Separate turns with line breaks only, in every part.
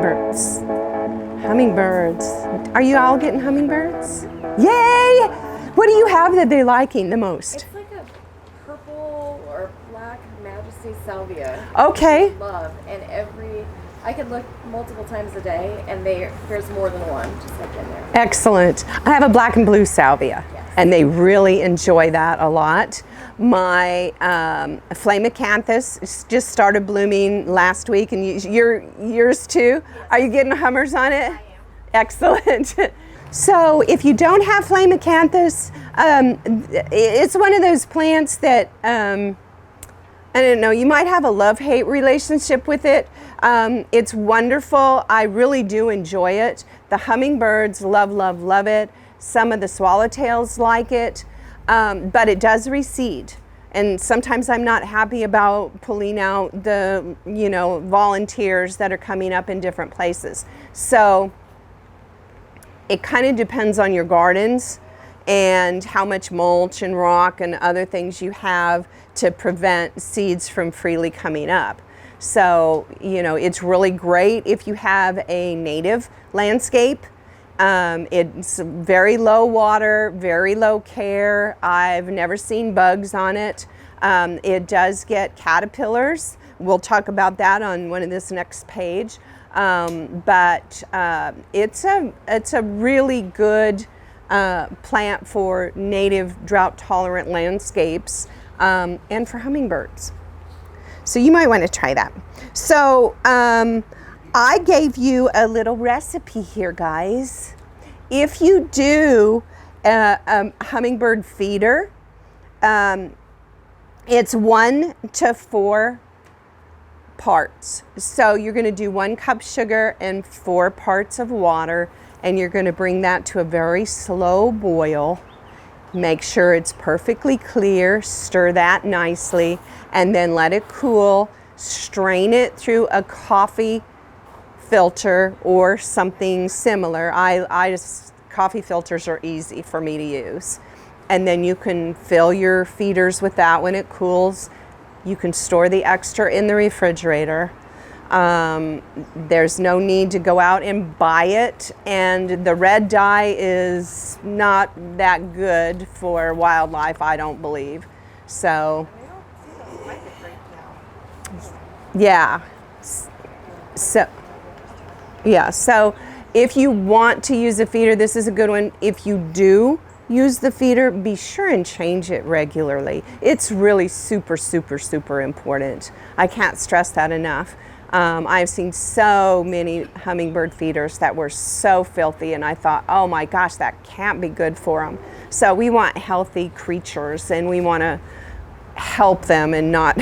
hummingbirds. Hummingbirds. Are you all getting hummingbirds? Yay! What do you have that they're liking the most?
It's like a purple or black Majesty salvia.
Okay.
I love, and I could look multiple times a day, and there's more than one just like in there.
Excellent. I have a black and blue salvia,
yes.
And they really enjoy that a lot. My Flamicanthus just started blooming last week, and yours too? Yes. Are you getting hummers on it?
I am.
Excellent. So if you don't have Flamicanthus, it's one of those plants that, I don't know, you might have a love-hate relationship with it. It's wonderful. I really do enjoy it. The hummingbirds love, love, love it. Some of the swallowtails like it, but it does reseed. And sometimes I'm not happy about pulling out the, volunteers that are coming up in different places. So it kind of depends on your gardens and how much mulch and rock and other things you have to prevent seeds from freely coming up. So, it's really great if you have a native landscape. It's very low water, very low care. I've never seen bugs on it. It does get caterpillars. We'll talk about that on one of this next page. But it's a really good plant for native drought-tolerant landscapes and for hummingbirds. So you might want to try that. So I gave you a little recipe here, guys. If you do a hummingbird feeder, it's 1 to 4 parts. So you're going to do 1 cup sugar and 4 parts of water, and you're going to bring that to a very slow boil. Make sure it's perfectly clear, stir that nicely, and then let it cool. Strain it through a coffee filter or something similar. Coffee filters are easy for me to use. And then you can fill your feeders with that when it cools. You can store the extra in the refrigerator. There's no need to go out and buy it, and the red dye is not that good for wildlife, I don't believe. So, yeah. So if you want to use a feeder, this is a good one. If you do use the feeder, be sure and change it regularly. It's really super, super, super important. I can't stress that enough. I've seen so many hummingbird feeders that were so filthy, and I thought, oh my gosh, that can't be good for them. So we want healthy creatures, and we want to help them and not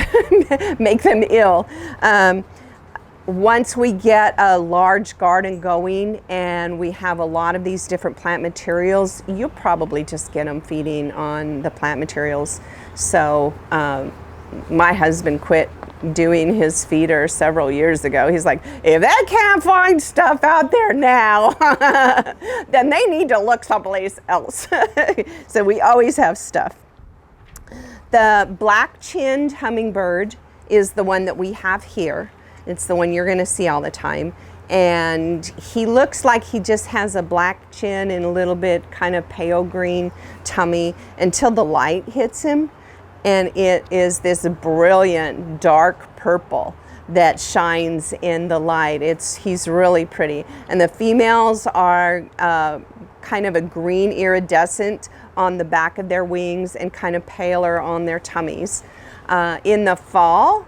make them ill. Once we get a large garden going and we have a lot of these different plant materials, you'll probably just get them feeding on the plant materials. So my husband quit doing his feeder several years ago. He's like, if they can't find stuff out there now, then they need to look someplace else. So we always have stuff. The black-chinned hummingbird is the one that we have here. It's the one you're going to see all the time. And he looks like he just has a black chin and a little bit kind of pale green tummy until the light hits him. And it is this brilliant dark purple that shines in the light. He's really pretty. And the females are kind of a green iridescent on the back of their wings and kind of paler on their tummies. In the fall,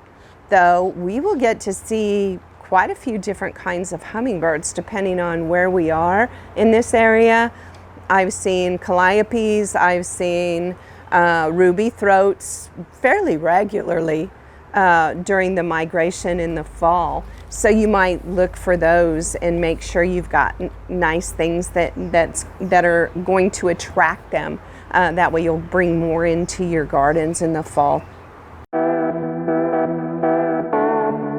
though, we will get to see quite a few different kinds of hummingbirds depending on where we are in this area. I've seen calliopes, I've seen ruby throats fairly regularly during the migration in the fall. So you might look for those and make sure you've got nice things that are going to attract them. That way you'll bring more into your gardens in the fall.